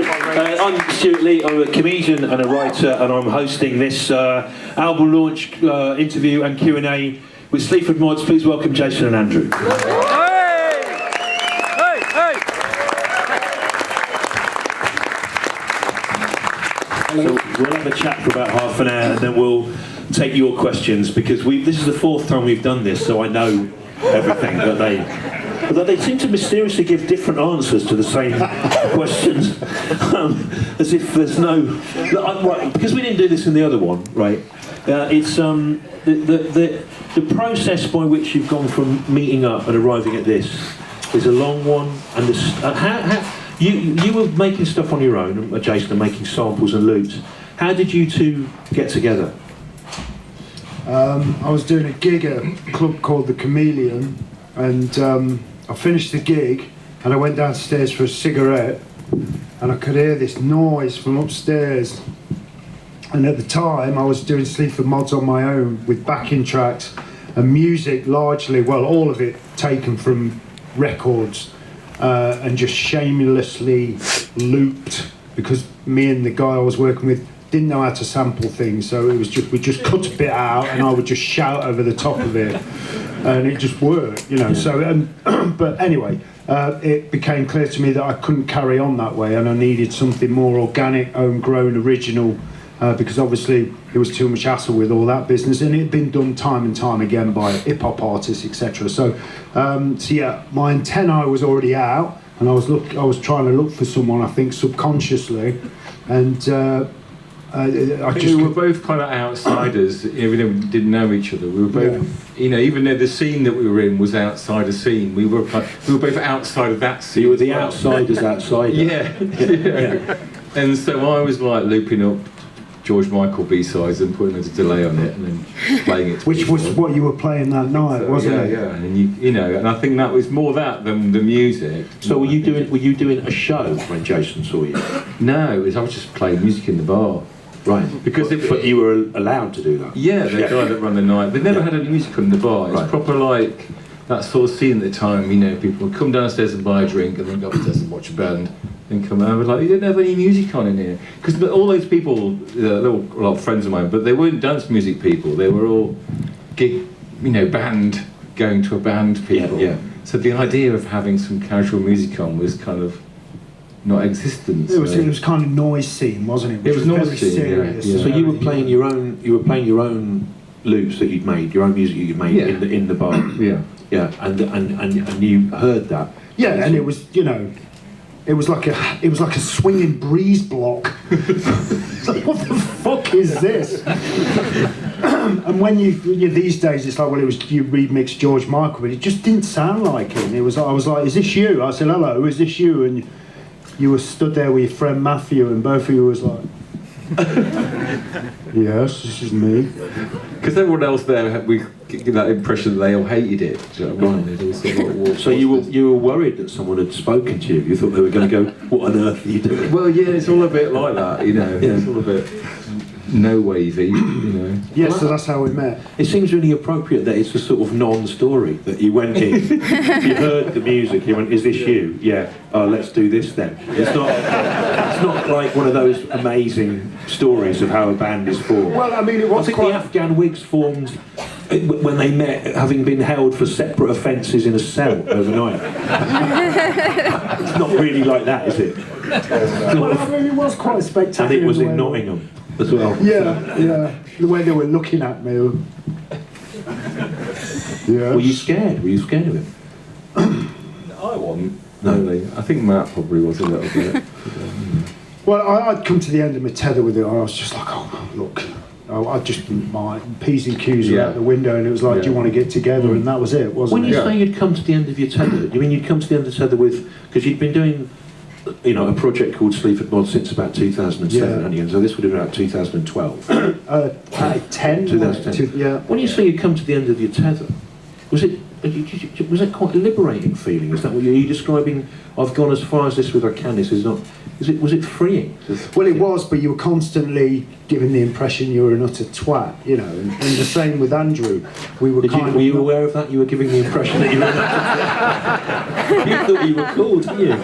I'm Stewart Lee, I'm a comedian and a writer, and I'm hosting this album launch interview and Q&A with Sleaford Mods. Please welcome Jason and Andrew. So we'll have a chat for about half an hour and then we'll take your questions, because this is the fourth time we've done this, so I know everything but they seem to mysteriously give different answers to the same questions, as if there's no... Right, because we didn't do this in the other one, right? It's the process by which you've gone from meeting up and arriving at this is a long one, and you were making stuff on your own, Jason, and making samples and loops. How did you two get together? I was doing a gig at a club called The Chameleon, and I finished the gig and I went downstairs for a cigarette, and I could hear this noise from upstairs. And at the time I was doing Sleaford Mods on my own with backing tracks and music largely, well, all of it taken from records, and just shamelessly looped, because me and the guy I was working with didn't know how to sample things, so it was just, we just cut a bit out and I would just shout over the top of it, and it just worked, you know. So but anyway, it became clear to me that I couldn't carry on that way, and I needed something more organic, homegrown, original, because obviously there was too much hassle with all that business, and it had been done time and time again by hip-hop artists, etc. So yeah, my antennae was already out, and I was trying to look for someone, I think subconsciously, and we were both kind of outsiders, even though we didn't know each other. We were both, you know, even though the scene that we were in was outside a scene, we were both outside of that scene. You were the outsider's outsider. Yeah. And so I was like looping up George Michael B-sides and putting a delay on it and then playing it. Which was what you were playing that night, wasn't it? Yeah, and you know, and I think that was more that than the music. So were you doing a show when Jason saw you? No, I was just playing music in the bar. Right, but you were allowed to do that? Yeah, the guy that ran the night. They never had any music in the bar. It's proper like that sort of scene at the time, you know, people would come downstairs and buy a drink and then go upstairs and watch a band and come out. I was like, you didn't have any music on in here. Because all those people, they were a lot of friends of mine, but they weren't dance music people. They were all gig, you know, band, going to a band people. Yeah. So the idea of having some casual music on was kind of not existent. It was kind of noise scene, wasn't it? It was noise scene, serious. yeah. So you were playing your own loops that you'd made, your own music you'd made in the bar. Yeah. Yeah, and you heard that. Yeah, and it was, you know, it was like a swinging breeze block. It's like, what the fuck is this? And when you these days, it's like, well, you remix George Michael, but it just didn't sound like him. I was like, is this you? I said, hello, is this you? And you were stood there with your friend Matthew, and both of you was like, yes, this is me. Because everyone else there, we get that impression that they all hated it. Do you know what I mean? So you were worried that someone had spoken to you. You thought they were going to go, what on earth are you doing? Well, yeah, it's all a bit like that, you know. Yeah. It's all a bit no wavy, you know. Yeah, so that's how we met. It seems really appropriate that it's a sort of non-story, that you went in, you heard the music, you went, is this you? Yeah, let's do this then. It's not like one of those amazing stories of how a band is formed. Well, I mean, it was I think the Afghan Whigs formed when they met, having been held for separate offences in a cell overnight. It's not really like that, is it? Well, I mean, it was quite spectacular. And it was in Nottingham as well. Yeah. The way they were looking at me. Yeah. Were you scared? Were you scared of him? I wasn't. No. Really. I think Matt probably was a little bit. Well, I'd come to the end of my tether with it, and I was just like, oh, look. I just, my P's and Q's were out the window, and it was like, do you want to get together? And that was it, wasn't it? When you say you'd come to the end of your tether, do you mean you'd come to the end of the tether with, because you'd been doing, you know, a project called Sleaford Mods since about 2007, hadn't you? And so this would have been about 2012. 10? 2010. Yeah. When you say you'd come to the end of your tether, was it quite a liberating feeling? Is that what you're describing? I've gone as far as this with I can. This is not. Was it freeing? Well, it was, but you were constantly giving the impression you were an utter twat, you know. And the same with Andrew. We were. Were you aware of that? You were giving the impression that you were an utter twat. You thought you were cool, didn't you?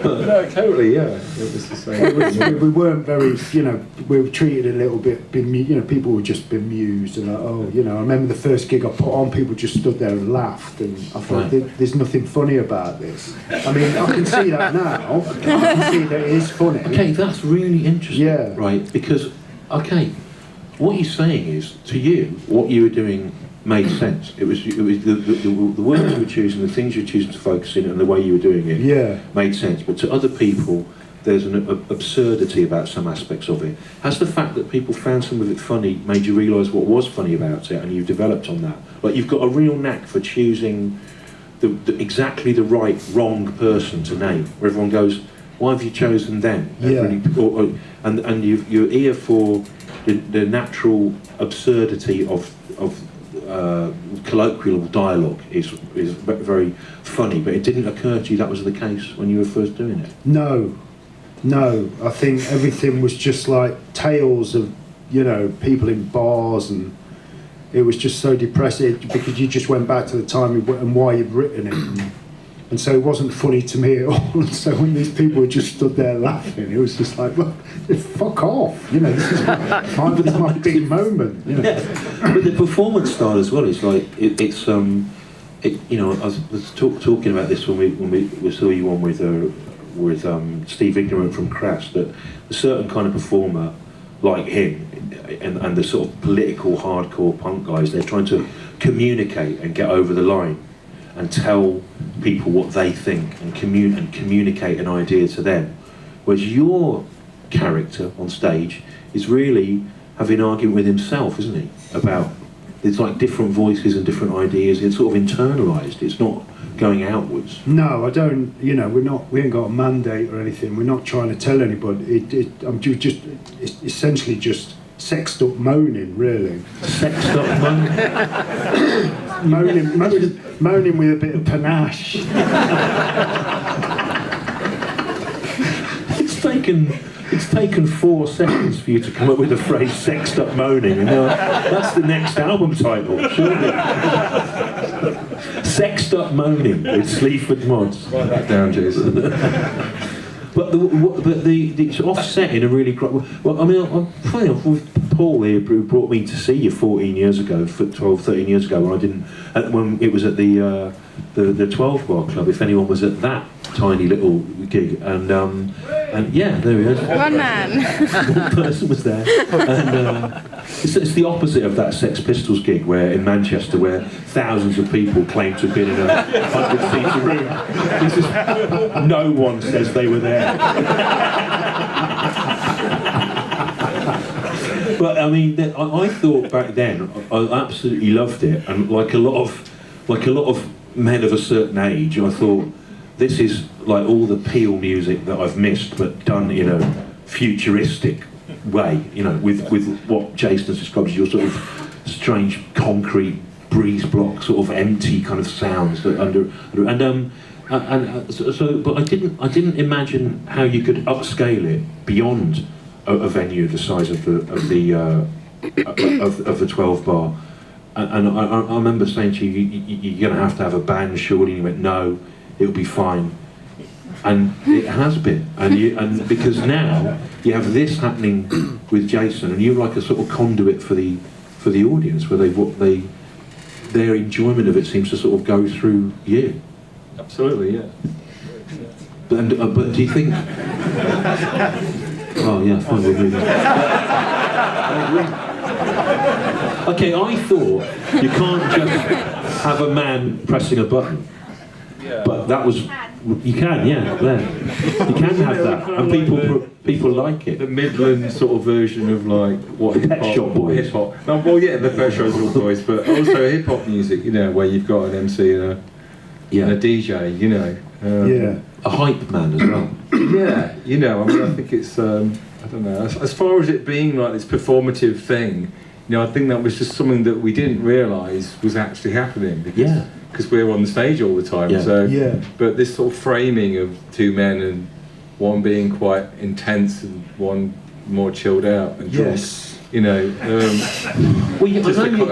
No, totally, yeah. It was the same. We weren't very, we were treated a little bit, people were just bemused and like, oh, I remember the first gig I put on, people just stood there and laughed, and I thought, there's nothing funny about this. I mean, I can see that now. I can see that it is funny. Okay, that's really interesting. Yeah. Right, because, what you're saying is, to you, what you were doing made sense. It was the words you were choosing, the things you were choosing to focus in, and the way you were doing it made sense. But to other people, there's an absurdity about some aspects of it. Has the fact that people found some of it funny made you realise what was funny about it, and you've developed on that? Like, you've got a real knack for choosing exactly the wrong person to name, where everyone goes, why have you chosen them? Yeah. And your ear for the natural absurdity of colloquial dialogue is very funny, but it didn't occur to you that was the case when you were first doing it? No, I think everything was just like tales of, people in bars, and it was just so depressing because you just went back to the time and why you'd written it. And so it wasn't funny to me at all. And so when these people just stood there laughing, it was just like, well, fuck off. This is my big moment. Yeah. But the performance style as well is like, I was talking about this when we saw you on with Steve Ignorant from Crass, that a certain kind of performer like him and the sort of political hardcore punk guys, they're trying to communicate and get over the line and tell people what they think and communicate an idea to them. Whereas your character on stage is really having an argument with himself, isn't he? About, it's like different voices and different ideas. It's sort of internalised. It's not going outwards. No, I don't. We ain't got a mandate or anything. We're not trying to tell anybody. It's essentially just sexed up moaning, really. Sexed up moaning? moaning with a bit of panache. It's taken 4 seconds for you to come up with the phrase "sexed up moaning," and that's the next album title, surely. Sexed up moaning with Sleaford mods. Write that down, Jason. But it's offset in a really great. Well, I mean, I'm funny enough with Paul here, who brought me to see you 14 years ago, 12, 13 years ago, when it was at the 12 Bar Club. If anyone was at that tiny little gig, and yeah, there he is. One man. One person was there, and it's the opposite of that Sex Pistols gig where in Manchester, where thousands of people claim to have been in a 100-seater room. This is, no one says they were there. But I mean, I thought back then I absolutely loved it, and like a lot of men of a certain age, I thought, this is like all the Peel music that I've missed, but done in a futuristic way, with what Jason has described as your sort of strange concrete breeze block, sort of empty kind of sounds that but I didn't imagine how you could upscale it beyond a venue the size of the 12 Bar. And I remember saying to you, you're going to have a band, surely. And you went, no, it'll be fine. And it has been. And because now you have this happening with Jason, and you're like a sort of conduit for the audience, where their enjoyment of it seems to sort of go through you. Absolutely, yeah. But do you think? Oh yeah, fine, we'll move on. Okay, I thought you can't just have a man pressing a button, but that was, you can, yeah, there. You can have that, and people like it. The Midland sort of version of like what Pet Shop Boys. Hip hop. No, well, yeah, the Pet Shop Boys, but also hip hop music. Where you've got an MC and a DJ. A hype man as well. Yeah, I mean, I think it's, I don't know, as far as it being like this performative thing, I think that was just something that we didn't realise was actually happening, because we're on the stage all the time. But this sort of framing of 2 men, and one being quite intense and one more chilled out and drunk, just a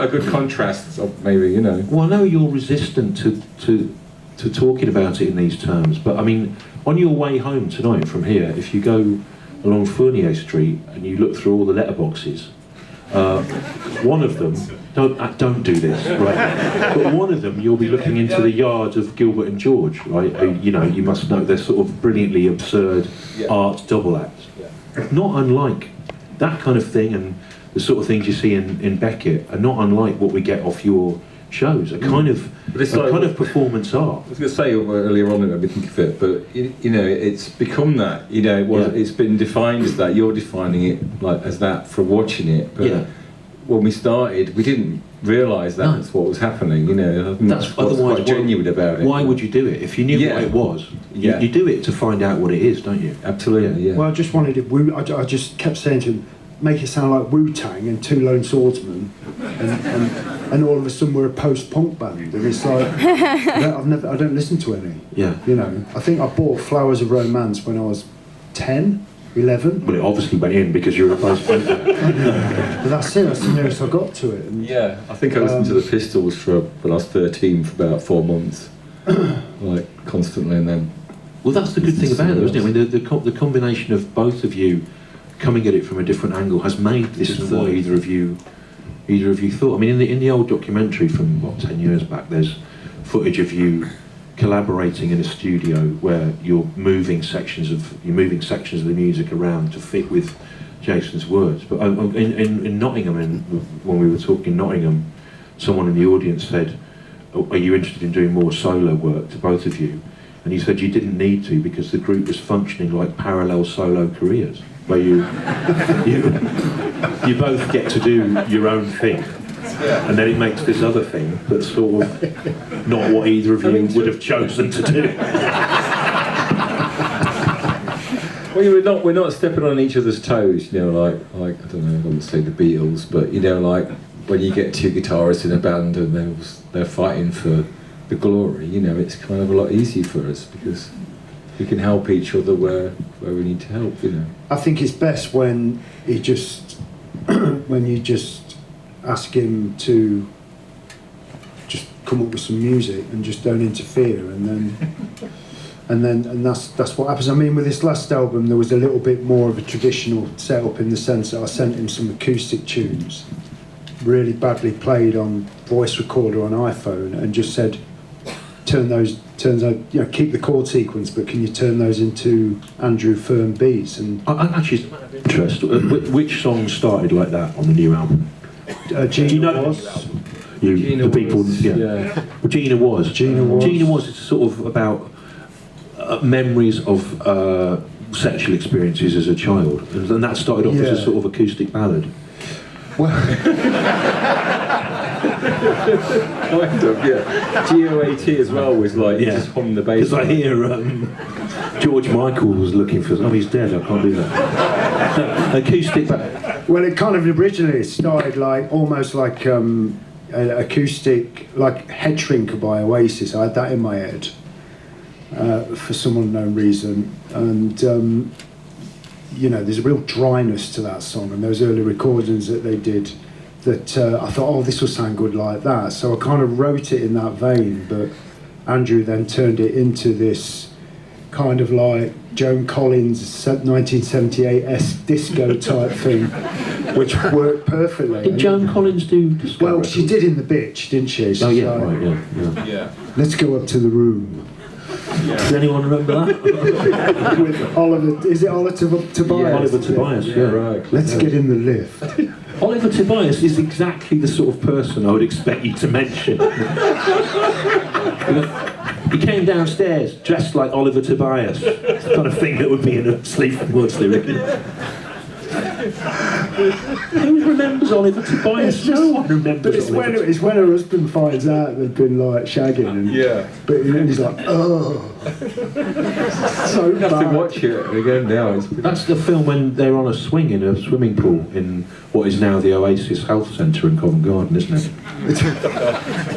good contrast of maybe, Well, I know you're resistant to to talking about it in these terms. But I mean, on your way home tonight from here, if you go along Fournier Street and you look through all the letterboxes, one of them, don't do this, right? But one of them, you'll be looking into the yards of Gilbert and George, right? You know, you must know they're sort of brilliantly absurd art double acts. Not unlike that kind of thing, and the sort of things you see in Beckett are not unlike what we get off your shows. A kind of performance art. I was going to say earlier on, I didn't think of it, but you know, it's become that. You know, it's been defined as that. You're defining it like as that for watching it. But when we started, we didn't realise that's what was happening. You know, that's what's quite genuine about it. Why would you do it if you knew what it was? You do it to find out what it is, don't you? Absolutely. Yeah. Well, I just wanted it. I just kept saying to him, make it sound like Wu-Tang and Two Lone Swordsmen, and all of a sudden we're a post-punk band, and it's like I don't listen to any. Yeah. You know, I think I bought Flowers of Romance when I was 10, 11. Well, it obviously went in because you're a post-punk band. But that's it. That's the nearest I got to it. And, I think I listened to the Pistols when I was 13 for about 4 months, like constantly, and then. Well, that's the good thing about it, isn't it? I mean, the combination of both of you coming at it from a different angle has made this what either of you thought. I mean, in the old documentary from 10 years back, there's footage of you collaborating in a studio where you're moving sections of the music around to fit with Jason's words. But in Nottingham, when we were talking in Nottingham, someone in the audience said, "Are you interested in doing more solo work to both of you?" And you said you didn't need to because the group was functioning like parallel solo careers, where you both get to do your own thing, and then it makes this other thing that's sort of not what either of you would have chosen to do. Well, we're not stepping on each other's toes, you know, like I don't know, I wouldn't say the Beatles, but you know, like when you get two guitarists in a band and they're fighting for the glory, you know, it's kind of a lot easier for us because we can help each other where we need to help, you know. I think it's best when you just ask him to just come up with some music and just don't interfere, and that's what happens. I mean, with this last album, there was a little bit more of a traditional setup in the sense that I sent him some acoustic tunes, really badly played on voice recorder on iPhone, and just said, turn those, you know, keep the chord sequence, but can you turn those into Andrew Firm beats? And actually, as a matter of interest, which song started like that on the new album? Gina Do you know Was. the people? Yeah. Well, Gina Was. Gina Was is sort of about memories of sexual experiences as a child, and that started off as a sort of acoustic ballad. Well, kind of, yeah. GOAT as well was like, just hum the bass. Because I hear George Michael was looking for, he's dead, I can't do that. Acoustic ballad. well, it kind of originally started like almost like an acoustic, like Head Shrinker by Oasis. I had that in my head for some unknown reason, and you know, there's a real dryness to that song, and those early recordings that they did, that I thought, oh, this will sound good like that. So I kind of wrote it in that vein, but Andrew then turned it into this kind of like Joan Collins 1978-esque disco type thing, which worked perfectly. Did Joan Collins do disco? Well, she did in The Bitch, didn't she? Oh yeah, right, yeah. Let's go up to the room. Does anyone remember that? With Oliver, is it Oliver Tobias? Yeah, Oliver Tobias, right. Let's get in the lift. Oliver Tobias is exactly the sort of person I would expect you to mention. He came downstairs dressed like Oliver Tobias. It's the kind of thing that would be in a Sleaford Woods lyric. Who remembers Oliver Tobias? No one remembers. But it's when her husband finds out they've been like shagging, and he's like, oh, so you have to watch it again now. That's the film when they're on a swing in a swimming pool in what is now the Oasis Health Centre in Covent Garden, isn't it?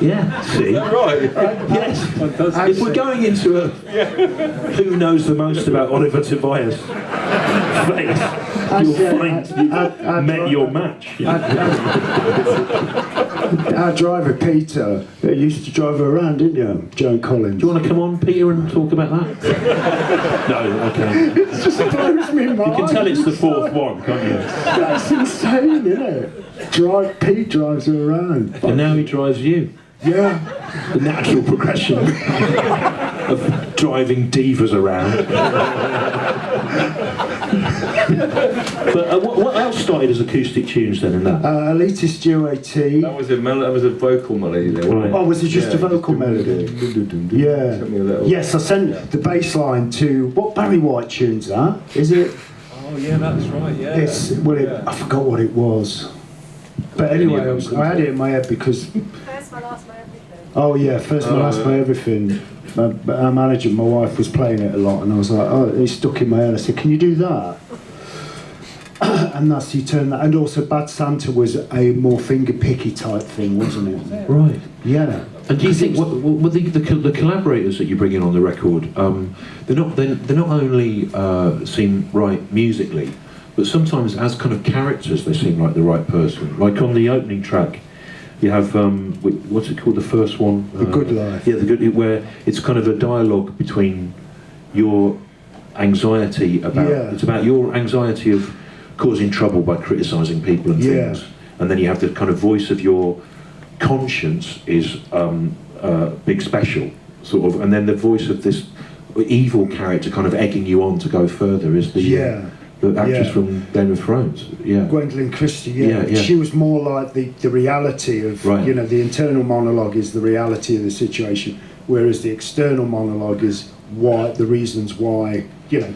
Yeah, see? Is that right? Yes. Fantastic. If we're going into a who knows the most about Oliver Tobias phase, you'll find you've met your match. our driver Peter used to drive her around, didn't you, Joan Collins? Do you want to come on, Peter, and talk about that? No, okay. It just blows me mind. You can tell it's the fourth one, can't you? That's insane, isn't it? Pete drives her around. And now he drives you. Yeah. The natural progression of driving divas around. But what else started as acoustic tunes then in that? Alita Stewart. That was a vocal melody there. Right. Oh, was it just a vocal melody? Yeah. Sent me a little- Yes, I sent the bass line to what Barry White tune's that? Is it? Oh yeah, that's right. Yeah. It's I forgot what it was. But anyway, I had it in my head because. First, my last, my everything. Oh yeah, first my last, my everything. Our manager, my wife, was playing it a lot, and I was like, oh, it stuck in my head. I said, can you do that? And that's you turn that. And also, Bad Santa was a more finger picky type thing, wasn't it? Right. Yeah. And do you think what the collaborators that you bring in on the record? They're not only seem right musically, but sometimes as kind of characters they seem like the right person. Like on the opening track, you have what's it called? The first one, The Good Life. Yeah, the good, where it's kind of a dialogue between your anxiety about it's about your anxiety of causing trouble by criticising people and things, and then you have the kind of voice of your conscience is big special sort of, and then the voice of this evil character kind of egging you on to go further is the actress from Game of Thrones. Gwendolyn Christie. She was more like the reality of you know, the internal monologue is the reality of the situation, whereas the external monologue is the reasons why, you know,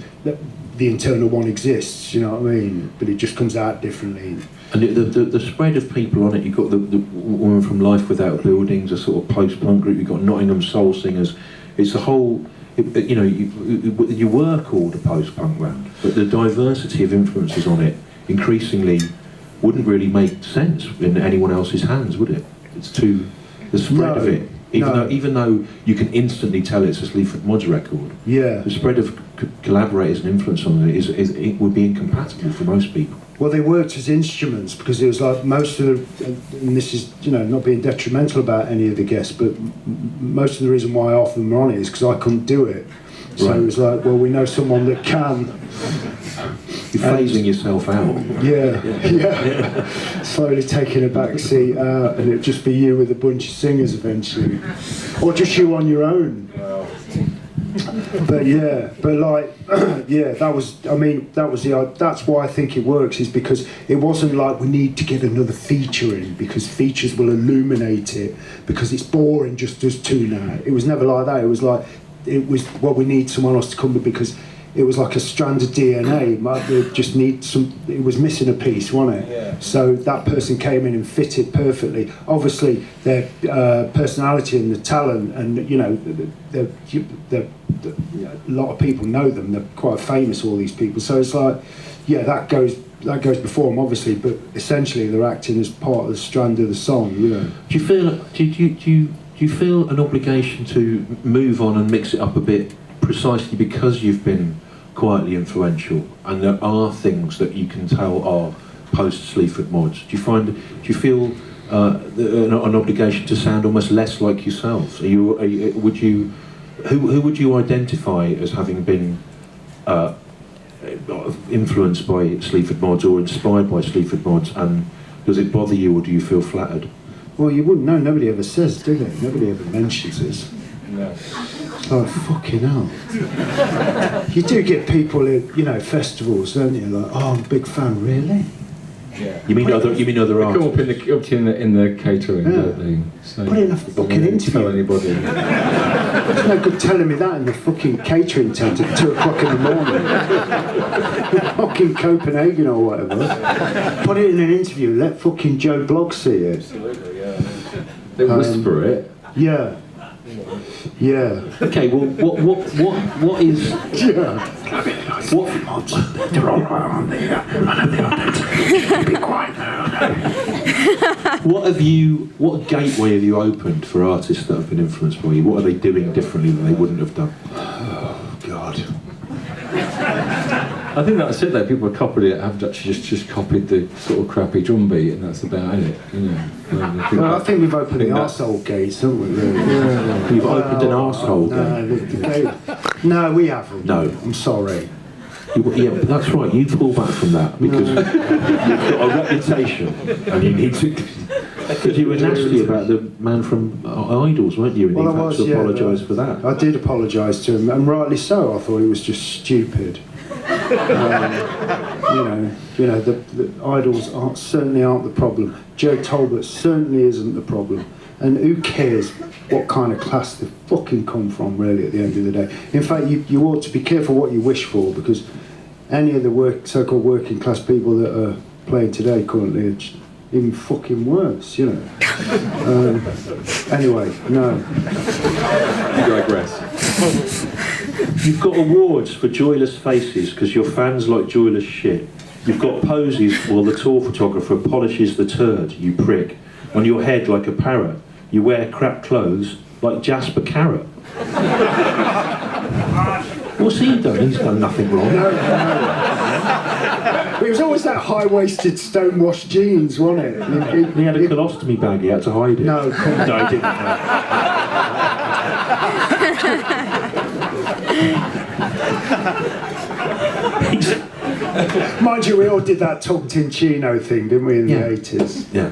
the internal one exists, you know what I mean? But it just comes out differently. And the spread of people on it, you've got the woman from Life Without Buildings, a sort of post-punk group, you've got Nottingham Soul Singers. It's a whole, you know, you were called a post-punk band, but the diversity of influences on it increasingly wouldn't really make sense in anyone else's hands, would it? It's too, the spread of it. Even though you can instantly tell it's a Sleaford Mods record, the spread of collaborators and influence on it it would be incompatible for most people. Well, they worked as instruments because it was like most of the, and this is, you know, not being detrimental about any of the guests, but most of the reason why half of them are on it is because I couldn't do it. So it was like, well, we know someone that can. You're phasing yourself out. Yeah. Slowly taking a back seat out, and it'd just be you with a bunch of singers eventually, or just you on your own. But that was. I mean, that's why I think it works, is because it wasn't like we need to get another feature in because features will illuminate it, because it's boring just us two now. It was never like that. It was like, it was, well, we need someone else to come with, because it was like a strand of DNA. It just need some. It was missing a piece, wasn't it? Yeah. So that person came in and fitted perfectly. Obviously, their personality and the talent, and you know, a lot of people know them. They're quite famous, all these people. So it's like, that goes before them, obviously. But essentially, they're acting as part of the strand of the song. You know. Do you feel an obligation to move on and mix it up a bit, precisely because you've been quietly influential, and there are things that you can tell are post-Sleaford Mods? Do you feel an obligation to sound almost less like yourselves? Who would you identify as having been influenced by Sleaford Mods or inspired by Sleaford Mods, and does it bother you, or do you feel flattered? Well, you wouldn't know. Nobody ever says, do they? Nobody ever mentions this. No. Oh, fucking hell. You do get people in, you know, festivals, don't you? Like, oh, I'm a big fan, really? Yeah. You mean other They artists? come up in the catering, don't they? So Put it in a fucking don't interview. tell anybody. There's no good telling me that in the fucking catering tent at 2 o'clock in the morning. Fucking Copenhagen or whatever. Put it in an interview, let fucking Joe Bloggs see it. Absolutely, yeah. They whisper it. Yeah. Yeah. Okay, well, what is... Yeah. They're all right on there. I know they are. Be quiet now. What gateway have you opened for artists that have been influenced by you? What are they doing differently that they wouldn't have done? Oh, God. I think that's it though, people have copied it, have actually just copied the sort of crappy drum beat, and that's about it, you know. I think we've opened the arsehole gates, haven't we, really? Yeah. You've opened an arsehole gate. No, we haven't. No. I'm sorry. Yeah, but that's right, you pull back from that because you've got a reputation and you need to... Because you were nasty about the man from Idols, weren't you? And you had to apologise for that. I did apologise to him, and rightly so. I thought he was just stupid. You know, the Idols certainly aren't the problem. Joe Talbot certainly isn't the problem. And who cares what kind of class they fucking come from, really, at the end of the day. In fact, you ought to be careful what you wish for, because any of the so-called working class people that are playing today currently are even fucking worse, you know. Anyway, no. You digress. You've got awards for joyless faces because your fans like joyless shit. You've got poses while the tour photographer polishes the turd, you prick. On your head like a parrot. You wear crap clothes like Jasper Carrot. What's he done? He's done nothing wrong. No. But it was always that high-waisted stonewashed jeans, wasn't it? He had a colostomy bag, he had to hide it. No, come on. No, he didn't. Mind you, we all did that tucked-in chino thing, didn't we, in the 80s? Yeah.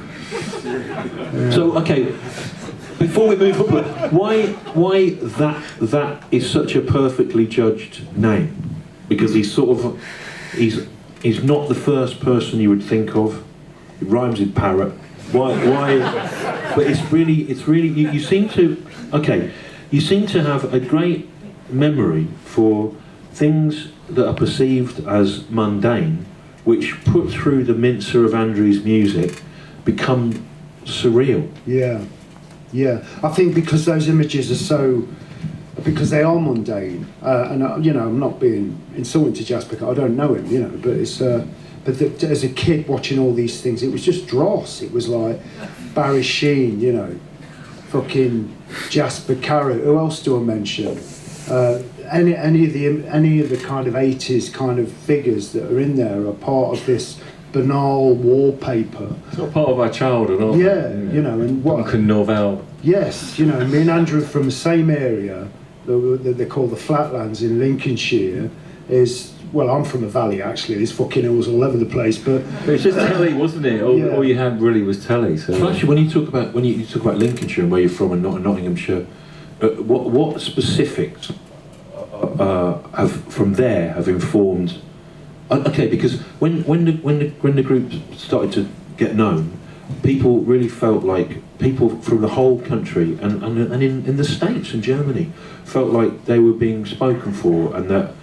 So, okay, before we move on, why that is such a perfectly judged name? Because he's not the first person you would think of. It rhymes with parrot. Why? But it's really you seem to have a great memory for things that are perceived as mundane, which put through the mincer of Andrew's music become surreal. Yeah. I think because those images are because they are mundane, and I'm not being insulting to Jasper. I don't know him, but it's. As a kid watching all these things, it was just dross. It was like Barry Sheen, fucking Jasper Carrot. Who else do I mention? Any of the kind of 80s kind of figures that are in there are part of this banal wallpaper. It's not part of our childhood, aren't they? And what? Duncan Norvell. Yes, me and Andrew from the same area, that they call the Flatlands in Lincolnshire, well, I'm from a valley actually. There's fucking hills all over the place, but it was just telly, wasn't it? All you had really was telly. So actually, when you talk about Lincolnshire and where you're from and Nottinghamshire, what specifics have informed? Okay, because when the group started to get known, people really felt like people from the whole country and in the States and Germany felt like they were being spoken for, and that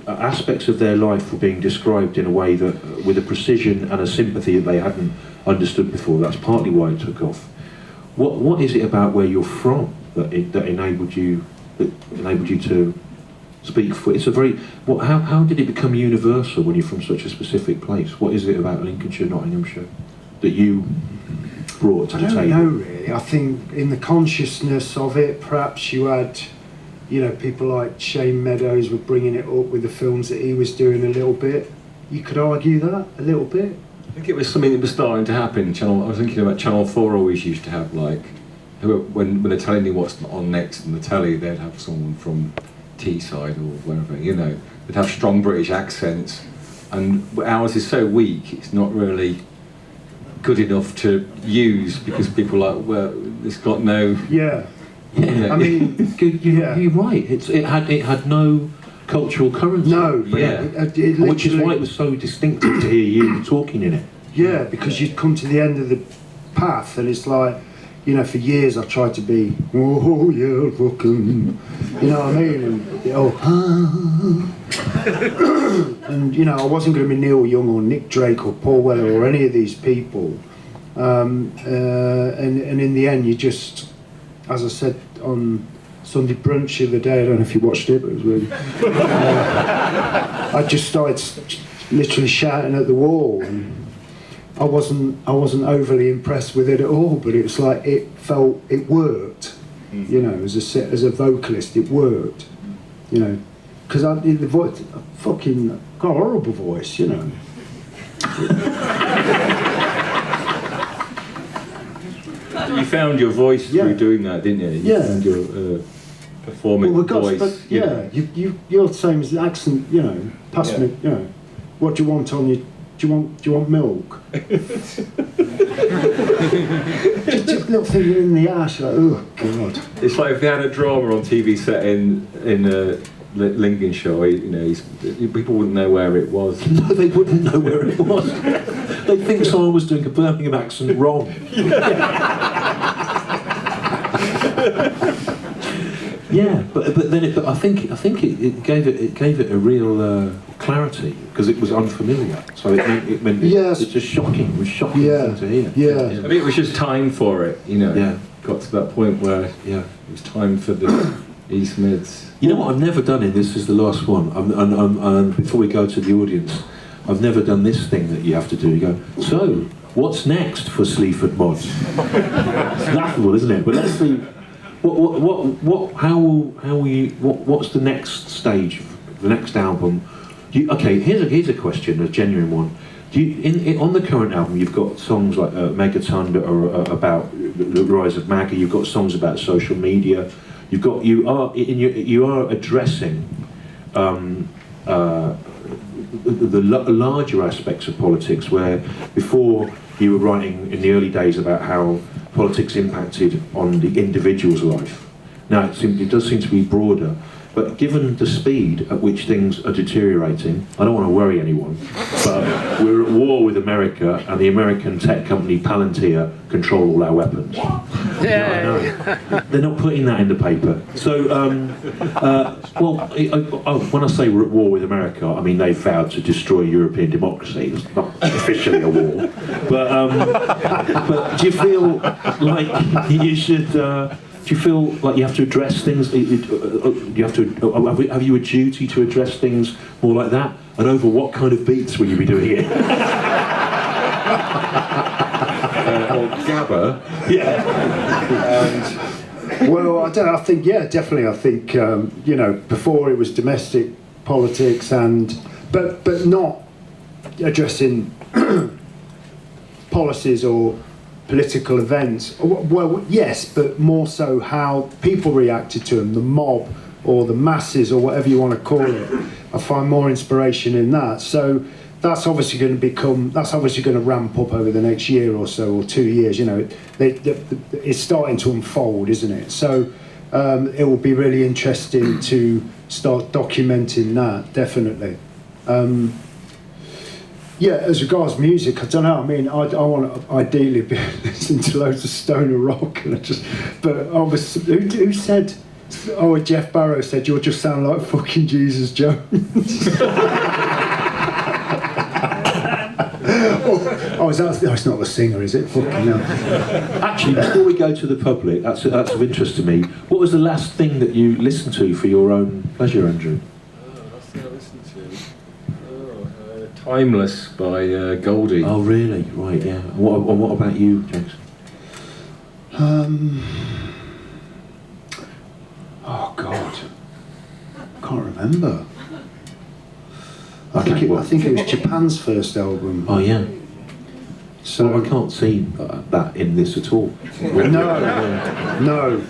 aspects of their life were being described in a way that with a precision and a sympathy that they hadn't understood before. That's partly why it took off. What is it about where you're from that enabled you to speak for? It's a very how did it become universal when you're from such a specific place? What is it about Lincolnshire, Nottinghamshire that you brought to the table? I don't know really. I think in the consciousness of it, perhaps you had, people like Shane Meadows were bringing it up with the films that he was doing a little bit. You could argue that a little bit. I think it was something that was starting to happen. I was thinking about Channel 4 always used to have when they're telling you what's on next in the telly, they'd have someone from Teesside or wherever, they'd have strong British accents, and ours is so weak, it's not really good enough to use because people are like, well, it's got no... Yeah. I mean, you're right. It had no cultural currency. No, but which is why it was so distinctive to hear you talking in it. Yeah, because you'd come to the end of the path, and it's like, for years I tried to be, oh yeah, fucking, you know what I mean? And, and I wasn't going to be Neil Young or Nick Drake or Paul Weller or any of these people. And in the end, you just, as I said on Sunday Brunch the other day, I don't know if you watched it, but it was really... I just started literally shouting at the wall, and I wasn't overly impressed with it at all, but it's like it worked, as a vocalist, it worked, because the voice, I fucking got a horrible voice, you know. You found your voice through doing that, didn't you? You found your performing voice. But you're the same as the accent, you know. Pass me, you know. What do you want on your? Do you want milk? just a little thing in the ash, like, oh god. It's like if they had a drama on TV set in Lincolnshire, you know, people wouldn't know where it was. No, they wouldn't know where it was. They'd think someone was doing a Birmingham accent wrong. Yeah, but I think it gave it a real clarity because it was unfamiliar. So it meant yes. It's just shocking. It was shocking thing to hear. Yeah. I mean, it was just time for it, you know. Yeah. Got to that point where it was time for the East Mids. You know what I've never done, and this is the last one, and before we go to the audience, I've never done this thing that you have to do. You go, so, what's next for Sleaford Mods? It's laughable, isn't it? But let's see, what's the next stage, the next album? Here's a question, a genuine one. On the current album, you've got songs like Megaton that are about the rise of MAGA. You've got songs about social media. You are addressing the larger aspects of politics, where before you were writing in the early days about how politics impacted on the individual's life. Now it does seem to be broader. But given the speed at which things are deteriorating, I don't want to worry anyone, but we're at war with America, and the American tech company Palantir control all our weapons. Yeah, I know. They're not putting that in the paper. So, when I say we're at war with America, I mean they've vowed to destroy European democracy. It's not officially a war. But do you feel like you should... do you feel like you have to address things? Have you a duty to address things more like that? And over what kind of beats will you be doing it? Or Gabba. Yeah. Well, I don't know. I think definitely. I think before it was domestic politics but not addressing policies or political events. Well, yes, but more so how people reacted to them, the mob or the masses or whatever you want to call it. I find more inspiration in that. So that's obviously going to ramp up over the next year or so, or 2 years. You know, it's starting to unfold, isn't it? So it will be really interesting to start documenting that, definitely. Yeah, as regards music, I don't know. I mean, I want to ideally be listening to loads of stoner rock, but obviously, who said? Oh, Jeff Barrow said you'll just sound like fucking Jesus Jones. It's not the singer, is it? Fucking hell. Actually, before we go to the public, that's of interest to me. What was the last thing that you listened to for your own pleasure, Andrew? Last thing I listened to. Timeless by Goldie. Oh, really? Right, yeah. What about you, James? Oh God, can't remember. I think it was Japan's first album. Oh yeah. So I can't see that in this at all. No.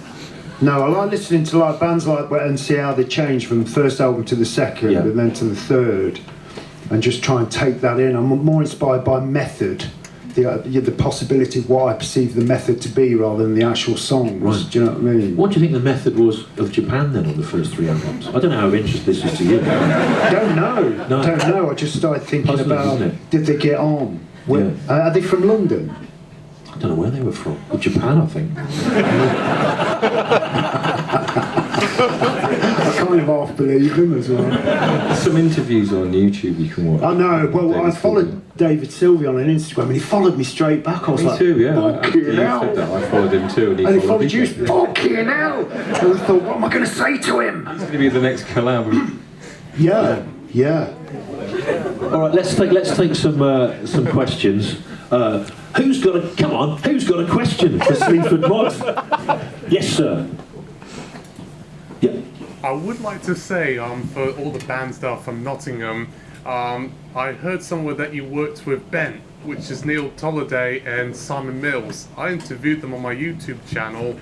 I like listening to like bands like and see how they change from the first album to the second, and then to the third. And just try and take that in. I'm more inspired by method, the possibility of what I perceive the method to be rather than the actual songs. Right. Do you know what I mean? What do you think the method was of Japan then on the first 3 albums? I don't know how of interest this is to you. Don't know. I just started thinking Puzzling, about, did they get on? Are they from London? I don't know where they were from. Well, Japan, I think. I kind of half believe them as well. There's some interviews on YouTube you can watch. I know. Well, I followed David Sylvie on Instagram, and he followed me straight back. I was like, too, yeah. fucking hell. Said that. I followed him too, and he followed you. Fucking hell! And I thought, what am I going to say to him? He's going to be the next collab. Yeah. All right, let's take some questions. Who's got a question for Sleaford Mods? Yes, sir. Yeah. I would like to say, for all the bands that are from Nottingham, I heard somewhere that you worked with Ben, which is Neil Tolliday and Simon Mills. I interviewed them on my YouTube channel.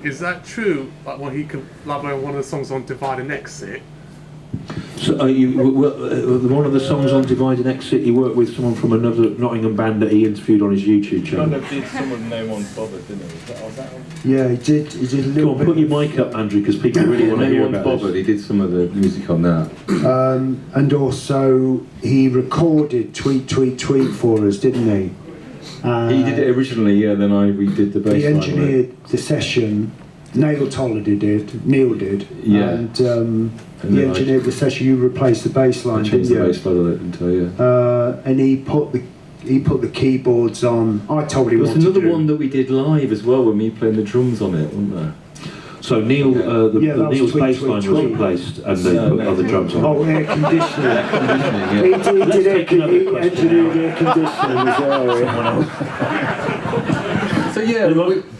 Is that true? Like when he collaborated on one of the songs on Divide and Exit? So one of the songs on Divide and Exit, he worked with someone from another Nottingham band that he interviewed on his YouTube channel. Kind of did someone No One's Bothered, didn't he? Was that one? Yeah, he did a little Come on, bit. put your mic up, Andrew, because people really want to hear No One's about Bothered, this. he did some of the music on that. And also he recorded Tweet Tweet Tweet for us, didn't he? He did it originally, yeah, then I redid the bass line. He engineered the session. Neil Tolliday did. Neil did. Yeah. And he then engineered the session. You replaced the bass I line, changed didn't the you? bass line a little until, yeah. And he put the keyboards on. I told him There was what to another do. one that we did live as well, with me playing the drums on it, wasn't there? So Neil, Yeah, that was Neil's Tweet, bass Tweet, line was Tweet. replaced, and they No, put no. other drums on. Oh, air conditioning. Conditioning, He yeah. did Let's take another he question engineered air conditioning as well. Someone else. So yeah,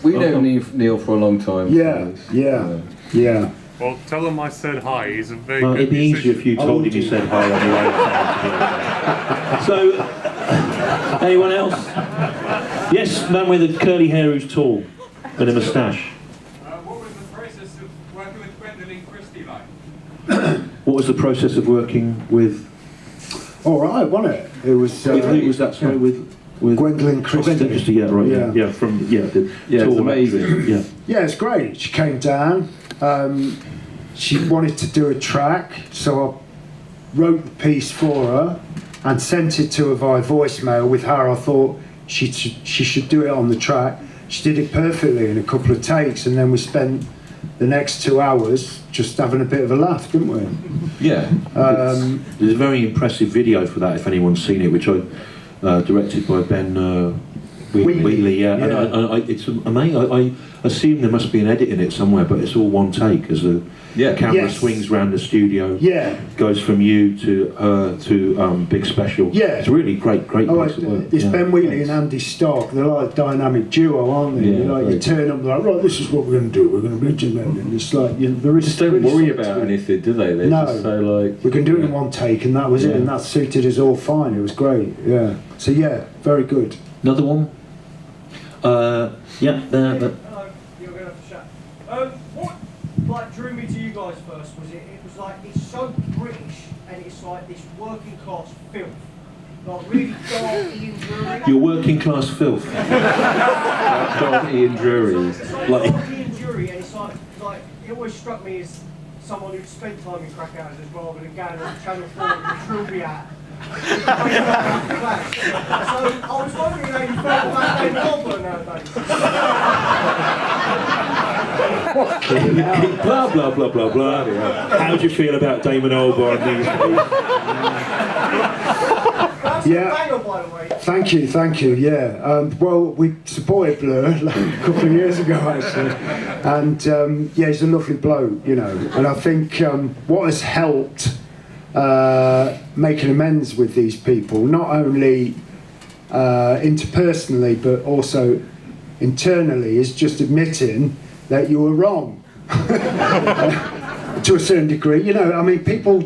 we know Neil for a long time. Yeah, so, yeah. Well, tell him I said hi. He's a very Well, good it'd be easier musician. if you told him you said hi on the way. So, anyone else? Yes, man with the curly hair who's tall and a moustache. What was the process of working with Gwendolyn Christie like? What was the process of working with? All right, wasn't it? It was. With who was that? Sorry, with Gwendolyn Christie. Gwendolyn Christie, yeah, right. Yeah. Yeah, from the Yeah, it's tall amazing. actress, Yeah. Yeah, it's great. She came down. She wanted to do a track, so I wrote the piece for her and sent it to her via voicemail. With her, I thought she should do it on the track. She did it perfectly in a couple of takes, and then we spent the next 2 hours just having a bit of a laugh, didn't we? Yeah. There's a very impressive video for that, if anyone's seen it, which I directed by Ben Wheatley. Yeah, Yeah. and it's amazing. I assume there must be an edit in it somewhere, but it's all one take as the camera Yes. swings round the studio. Yeah. Goes from you to her to Big Special. Yeah. It's a really great piece Oh, of work. it's Yeah. Ben Wheatley and Andy Stark. They're like a dynamic duo, aren't they? Yeah, Like you very turn up, they're like, right, this is what we're going to do. We're going to bridge it, and it's like there is Just don't really worry something about to it. anything, do they? They're No. just so like... We can do it in one take, and that was it, Yeah. and that suited us all fine. It was great, yeah. So yeah, very good. Another one. Yeah. Hello, you're going to have to shut. What drew me to you guys first was it was like it's so British and it's like this working class filth, like really dark Ian Drury. Your working class filth. Dark Ian Drury. It's like Like- dark Ian Drury, and it's like it always struck me as someone who'd spent time in crack houses rather than going on Channel 4 with a Drury hat. So I was wondering how you felt about David Goldberg nowadays. Blah blah blah blah blah. How do you feel about Damon Albarn these days? That's Yeah. a banger, by the way. Thank you, yeah. Well, we supported Blur like, a couple of years ago, actually. And yeah, he's a lovely bloke, you know. And I think what has helped making amends with these people, not only interpersonally, but also internally, is just admitting that you were wrong. To a certain degree, you know. I mean, people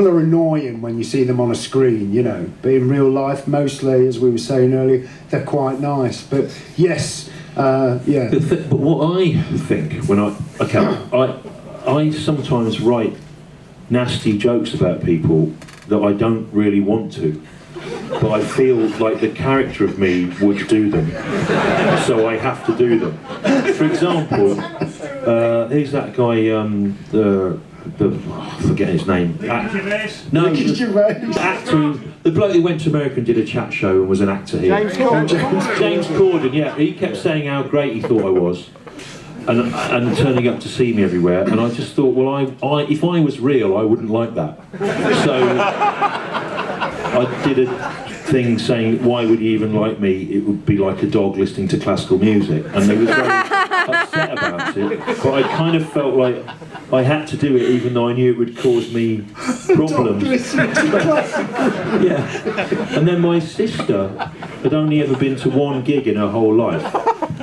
are annoying when you see them on a screen, you know. But in real life, mostly, as we were saying earlier, they're quite nice. But yes, yeah. But what I think when I sometimes write nasty jokes about people that I don't really want to, but I feel like the character of me would do them, so I have to do them. For example, who's that guy? I forget his name. No, Ricky Gervais. the actor, the bloke who went to America and did a chat show and was an actor here. James Corden. James Corden, yeah. He kept saying how great he thought I was. And turning up to see me everywhere, and I just thought, well, I if I was real, I wouldn't like that. So I did a thing saying, why would you even like me? It would be like a dog listening to classical music, and they were very upset about it. But I kind of felt like I had to do it, even though I knew it would cause me problems. Yeah. And then my sister had only ever been to one gig in her whole life,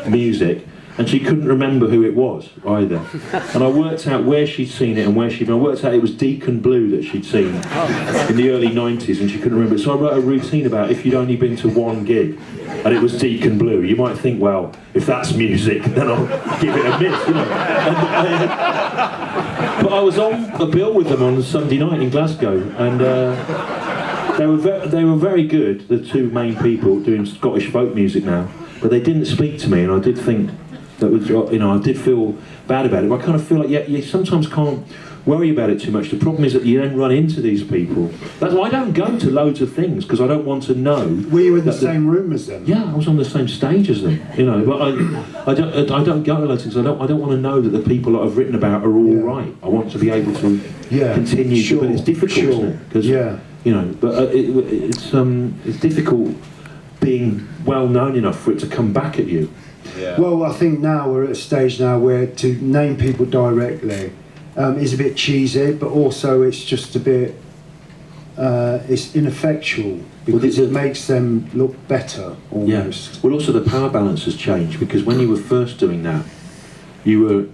music. and she couldn't remember who it was either. And I worked out where she'd seen it and where I worked out it was Deacon Blue that she'd seen in the early 90s, and she couldn't remember it. So I wrote a routine about if you'd only been to one gig, and it was Deacon Blue. You might think, well, if that's music, then I'll give it a miss, you know. But I was on a bill with them on Sunday night in Glasgow, and they were very good, the two main people doing Scottish folk music now, but they didn't speak to me, and I did think that was, you know, I did feel bad about it. But I kind of feel like you sometimes can't worry about it too much. The problem is that you then run into these people. That's why I don't go to loads of things, because I don't want to know. Were you in the same room as them? Yeah, I was on the same stage as them, you know. But I don't go to loads of things. I don't want to know that the people that I've written about are all right. I want to be able to continue. Sure, but it's difficult, isn't it? Because you know, but it's difficult being well known enough for it to come back at you. Yeah. Well, I think now we're at a stage now where to name people directly is a bit cheesy, but also it's just a bit it's ineffectual because it makes them look better almost. Yeah. Well, also the power balance has changed, because when you were first doing that, you were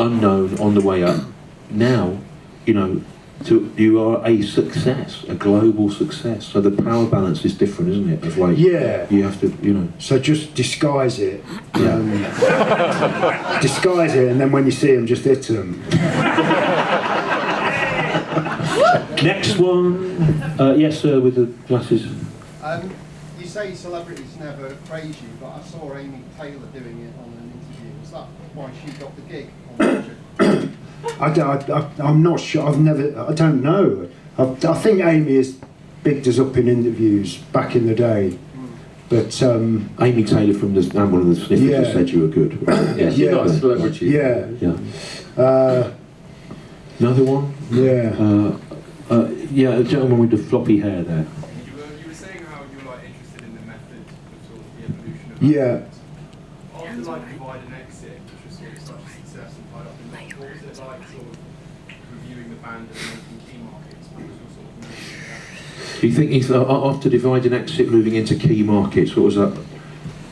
unknown on the way up. Now, you know, you are a success, a global success. So the power balance is different, isn't it? Of like, you have to, you know. So just disguise it. Disguise it, and then when you see them, just hit them. Next one. Yes, sir, with the glasses. You say celebrities never praise you, but I saw Amy Taylor doing it on an interview. Was that why she got the gig on the I'm not sure. I don't know. I think Amy has bigged us up in interviews back in the day. But Amy Taylor from one of the Sleaford said you were good. Right? Yeah, she's not a celebrity. Yeah. Another one? Yeah. A gentleman with the floppy hair there. You were saying how you were like interested in the method of sort of the evolution of after like Divide and Exit, which was sort of such a success and tied up in that, what was it like sort of reviewing the band and making key markets? What was your sort of memory of that? Do you think after Divide and Exit moving into key markets, what was that?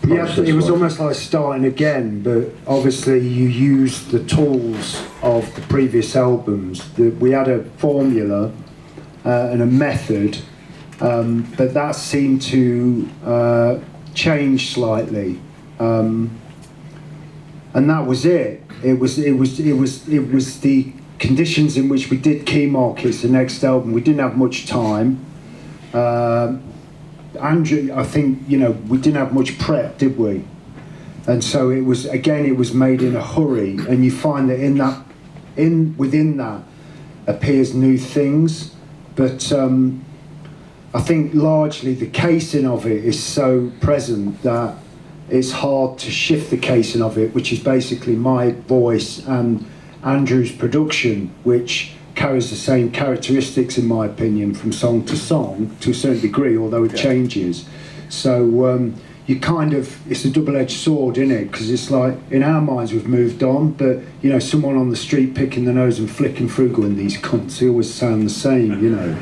Yeah, it was almost like starting again, but obviously you used the tools of the previous albums. We had a formula and a method, but that seemed to change slightly, and that was it. It was the conditions in which we did key markets. The next album, we didn't have much time. Andrew, I think, you know, we didn't have much prep, did we? And so it was made in a hurry, and you find that within that appears new things, but I think largely the casing of it is so present that it's hard to shift the casing of it, which is basically my voice and Andrew's production, which carries the same characteristics, in my opinion, from song to song to a certain degree, although it changes. So you kind of, it's a double-edged sword, isn't it? Because it's like, in our minds we've moved on, but you know, someone on the street picking the nose and flicking through going, these cunts, they always sound the same, you know.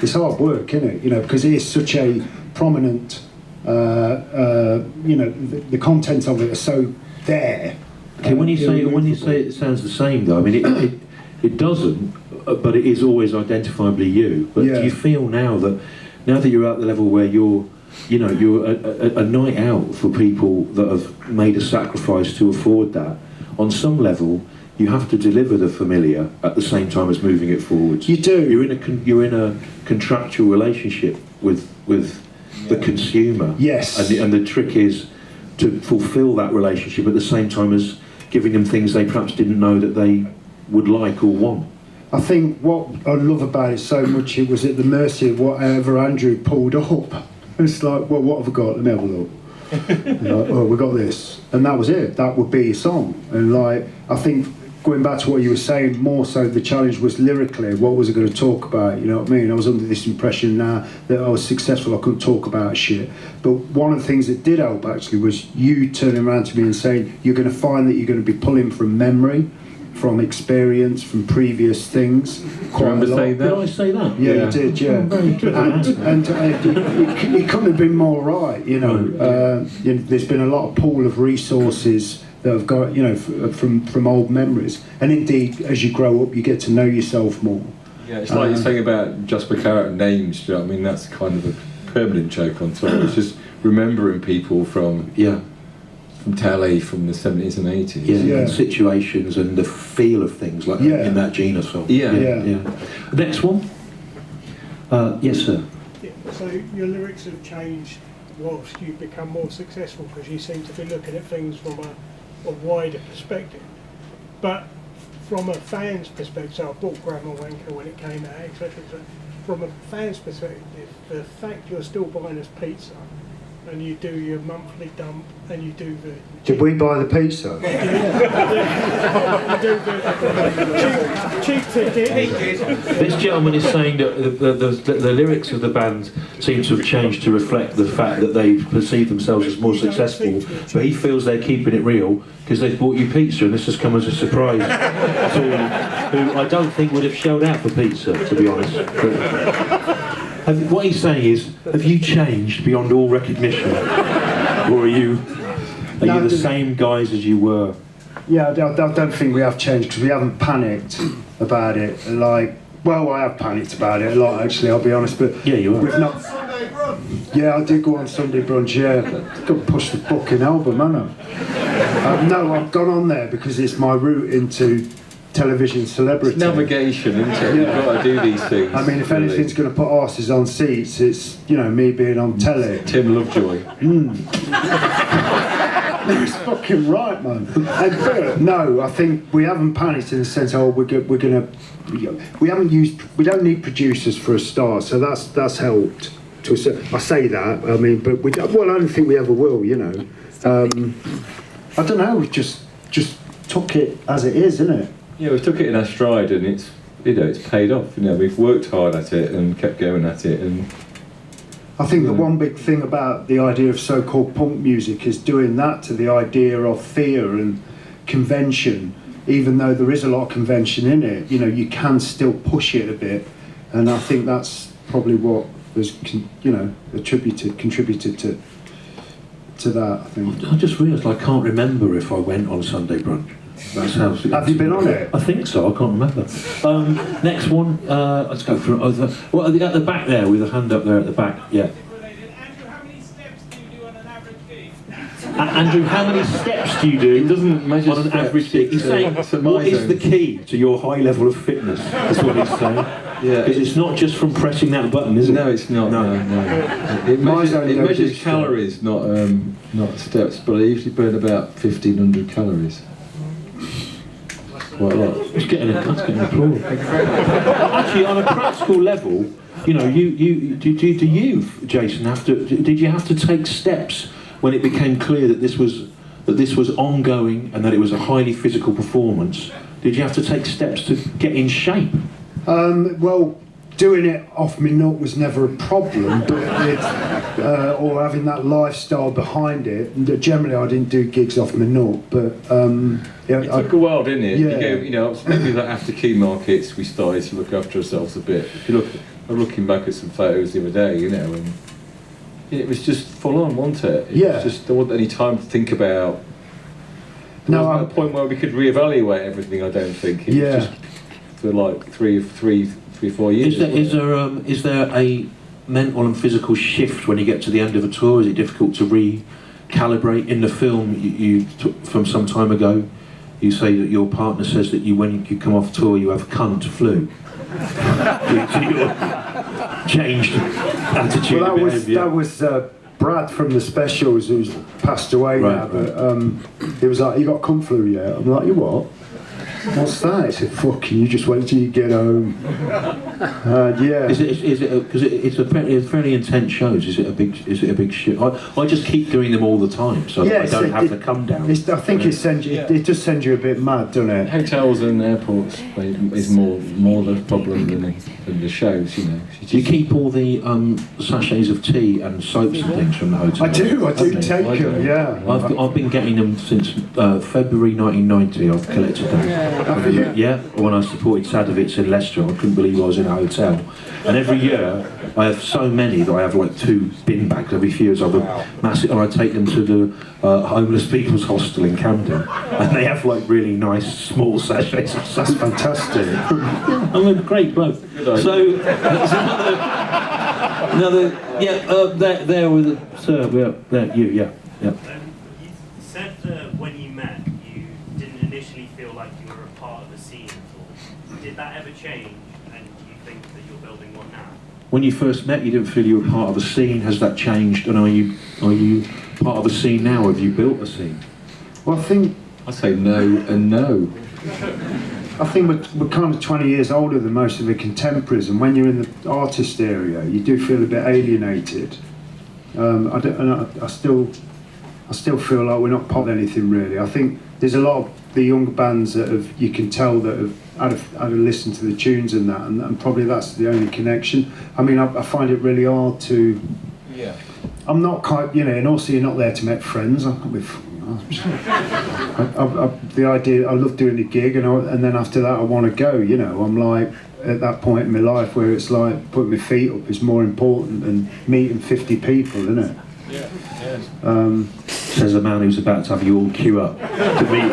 It's hard work, isn't it? You know, because it is such a prominent, you know, the content of it are so there. Okay, when you say it sounds the same, though, I mean, it doesn't, but it is always identifiably you. But do you feel now that you're at the level where you're a night out for people that have made a sacrifice to afford that, on some level you have to deliver the familiar at the same time as moving it forward. You do. You're in a contractual relationship with the consumer. Yes. And the trick is to fulfil that relationship at the same time as giving them things they perhaps didn't know that they would like or want. I think what I love about it so much, it was at the mercy of whatever Andrew pulled up. It's like, well, what have I got? Let me have a look. Like, oh, we got this, and that was it. That would be a song. And like, I think going back to what you were saying, more so the challenge was lyrically. What was I going to talk about? You know what I mean? I was under this impression now that I was successful, I couldn't talk about shit. But one of the things that did help actually was you turning around to me and saying, you're going to find that you're going to be pulling from memory, from experience, from previous things. Quite a lot. Saying that? Did I say that? Yeah, you did, yeah. And it couldn't have been more right, you know. There's been a lot of pool of resources that have got, you know, from old memories. And indeed, as you grow up, you get to know yourself more. Yeah, it's like you're saying about Jasper Carrot and names. Do you know what I mean? That's kind of a permanent joke on top. It's just remembering people from telly from the 70s and 80s. Yeah, and situations and the feel of things like in that gene as well. Yeah. Next one. Yes, sir. Yeah, so your lyrics have changed whilst you've become more successful because you seem to be looking at things from a wider perspective. But from a fan's perspective, so I bought Grandma Wanker when it came out, etc. From a fan's perspective, the fact you're still buying us pizza and you do your monthly dump and you do the... Did we buy the pizza? You do the cheap ticket. This gentleman is saying that the lyrics of the band seem to have changed to reflect the fact that they perceive themselves as more successful, but he feels they're keeping it real because they've bought you pizza, and this has come as a surprise to who I don't think would have shelled out for pizza, to be honest. What he's saying is, have you changed beyond all recognition, or are you the same guys as you were? Yeah, I don't think we have changed because we haven't panicked about it. Like, well, I have panicked about it a lot, actually. I'll be honest, but you are. We've not. Sunday brunch. Yeah, I did go on Sunday brunch. Yeah, got to push the fucking album, haven't I? No, I've gone on there because it's my route into television celebrity. It's navigation, isn't it? You've got to do these things. I mean, if anything's going to put arses on seats, it's, you know, me being on telly. Tim Lovejoy. It's fucking right, man. No, I think we haven't panicked in the sense, we don't need producers for a start, so that's helped. I say that, I mean, but I don't think we ever will, you know. I don't know, we just took it as it is, isn't it? Yeah, we took it in our stride, and it's paid off. You know, we've worked hard at it and kept going at it, and I think the one big thing about the idea of so-called punk music is doing that to the idea of fear and convention. Even though there is a lot of convention in it, you know, you can still push it a bit, and I think that's probably what was, you know, contributed to that. I think. I just realised I can't remember if I went on Sunday brunch. Have you been on it? I think so. I can't remember. Next one. Let's go for well, at the back there, with a hand up there at the back. Yeah. Andrew, how many steps do you do on an average gig? Andrew, how many steps do you do it doesn't measure on an average gig? He's saying, what is the key to your high level of fitness? That's what he's saying. Yeah. Because it's not just from pressing that button, is it? No, it's not. No. It measures calories, not steps. But I usually burn about 1,500 calories. Quite a lot. That's getting applause. Actually, on a practical level, you know, you, Jason, did you have to take steps when it became clear that this was ongoing and that it was a highly physical performance? Did you have to take steps to get in shape? Well, doing it off my nut was never a problem, but or having that lifestyle behind it. And generally, I didn't do gigs off my nut, but it took a while, didn't it? Yeah. You know, maybe like after key markets, we started to look after ourselves a bit. If you look, I'm looking back at some photos the other day, you know, and it was just full on, wasn't it? It was just, there wasn't any time to think about. There wasn't a point where we could reevaluate everything. I don't think. It was just for like 3 or 4 years. Is there a mental and physical shift when you get to the end of a tour? Is it difficult to recalibrate? In the film you took from some time ago, you say that your partner says that when you come off tour you have cunt flu. Due to your changed attitude. Well, that was Brad from the Specials, who's passed away now. But he was like, "You got cunt flu yet?" I'm like, "You what? What's that?" He said, "Fucking, you just wait till you get home." Yeah. Is it because it's fairly intense shows? Is it a big show? I just keep doing them all the time, so I don't have the come down. I think it just sends you a bit mad, doesn't it? Hotels and airports is more the problem than the shows, you know. Do you keep all the sachets of tea and soaps and things from the hotel? I do take them. Yeah. I've been getting them since February 1990. I've collected them. Yeah, when I supported Sadovic in Leicester, I couldn't believe I was in a hotel. And every year, I have so many that I have like 2 bin bags every few years. I have a massive, and I take them to the homeless people's hostel in Camden, and they have like really nice small sachets. That's fantastic. I'm a great bloke. So, there's another, there with the sir, there, you. You said when you met, you didn't initially feel like you were a part of a scene at all. Did that ever change, and do you think that you're building one now? When you first met, you didn't feel you were part of a scene. Has that changed? And are you part of a scene now? Have you built a scene? Well, I think I say no and no. I think we're kind of 20 years older than most of the contemporaries, and when you're in the artist area, you do feel a bit alienated. I still feel like we're not part of anything really. I think there's a lot of the younger bands that you can tell that have had a listen to the tunes and that, and probably that's the only connection. I mean, I find it really hard to. Yeah. I'm not quite, and also you're not there to make friends. The idea, I love doing a gig, and then after that I want to go. I'm like at that point in my life where it's like putting my feet up is more important than meeting 50 people, isn't it? Yeah. Yes. Says a man who's about to have you all queue up to meet him.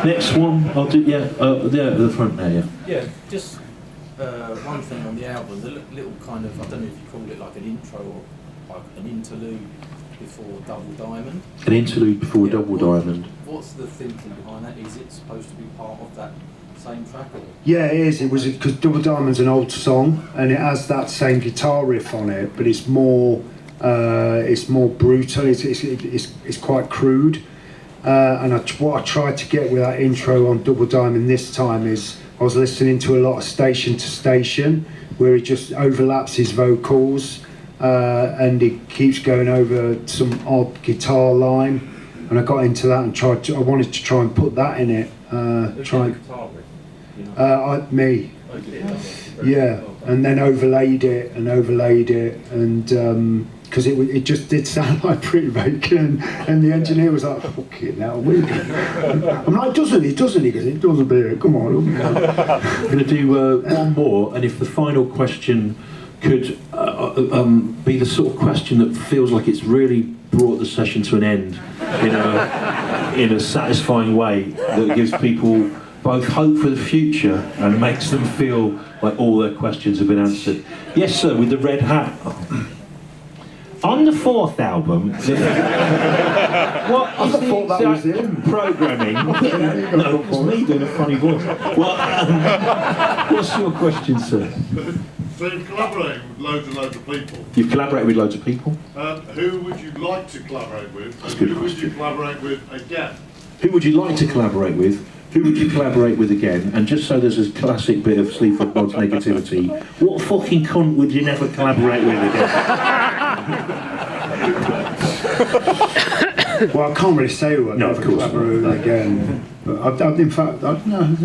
Next one, I'll do, there at the front there, yeah. Yeah, just one thing on the album, the little kind of, I don't know if you call it like an intro or like an interlude before Double Diamond. An interlude before Double Diamond. What's the thinking behind that? Is it supposed to be part of that same track? Or? Yeah, it is. It was because Double Diamond's an old song, and it has that same guitar riff on it, but it's more brutal. It's quite crude. And what I tried to get with that intro on Double Diamond this time is I was listening to a lot of Station to Station, where he just overlaps his vocals, and he keeps going over some odd guitar line, and I got into that and I wanted to try and put that in it. Me. Yeah, and then overlaid it, and because it just did sound like Pretty Bacon, and the engineer was like, "Fucking hell, I'm like, doesn't he? He goes, it does a bit. Come on." I'm going to do one more, and if the final question could be the sort of question that feels like it's really brought the session to an end in a satisfying way that gives people both hope for the future and makes them feel like all their questions have been answered. Yes, sir, with the red hat. On the 4th album, what is the exact programming? No, it's me doing a funny voice. What's your question, sir? So you've collaborated with loads and loads of people. You've collaborated with loads of people? Who would you like to collaborate with? And who would you collaborate with again? Who would you like to collaborate with? Who would you collaborate with again? And just so there's a classic bit of Sleaford Mod's negativity, what fucking cunt would you never collaborate with again? Well, I can't really say what no, of course collaborate with again. But in fact, I don't know.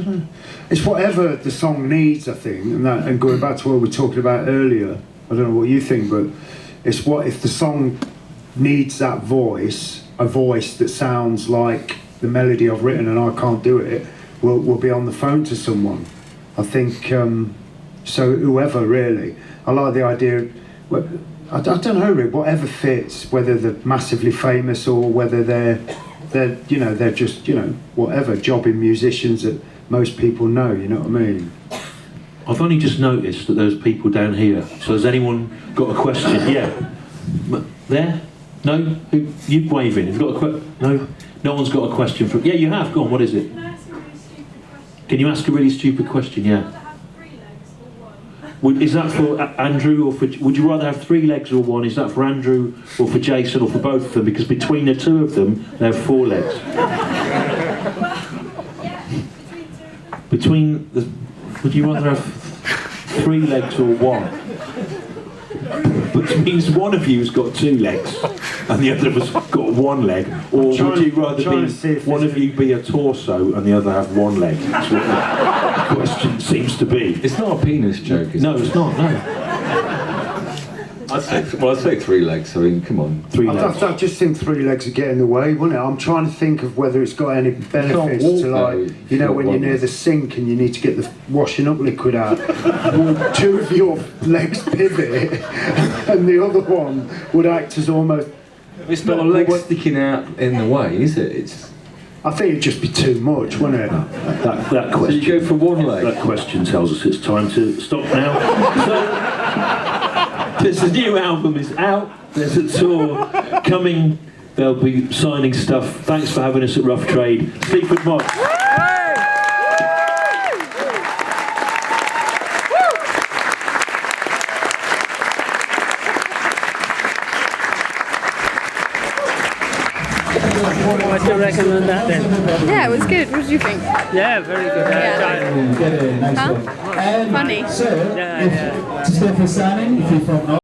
It's whatever the song needs, I think. And going back to what we were talking about earlier, I don't know what you think, but it's what if the song needs that voice, a voice that sounds like the melody I've written and I can't do it, we'll be on the phone to someone. I think, so whoever really. I like the idea, I don't know really, whatever fits, whether they're massively famous or whether they're just, whatever, jobbing musicians that most people know, you know what I mean? I've only just noticed that there's people down here. So has anyone got a question? Yeah. There? No? Who? You waving. Have you got a question? No? No one's got a question for... Yeah, you have. Go on, what is it? Can I ask a really stupid question? Can you ask a really stupid question? Yeah. Is that for Andrew or for... Would you rather have 3 legs or 1? Is that for Andrew or for Jason or for both of them? Because between the 2 of them, they have 4 legs. Between the... Would you rather have 3 legs or 1? Which means one of you's got 2 legs and the other has got 1 leg. Or would you rather be one of you be a torso and the other have 1 leg? That's what the question seems to be. It's not a penis joke, is it? No, it's not, no. I'd say 3 legs. I mean, come on. 3 legs. I just think 3 legs would get in the way, wouldn't it? I'm trying to think of whether it's got any benefits walk, to, like, though, you know, when you're near the sink and you need to get the washing up liquid out. Well, 2 of your legs pivot, and the other one would act as almost. It's not a leg sticking out in the way, is it? It's. I think it'd just be too much, wouldn't it? That question. So you go for 1 leg. That question tells us it's time to stop now. So, the new album is out. There's a tour coming. They'll be signing stuff. Thanks for having us at Rough Trade. Sleaford Mods. What do you reckon on that then? Yeah, it was good. What did you think? Yeah, very good. Yeah. Nice Huh? one. And Funny. so, Yeah. Stephen Sanning, if you're from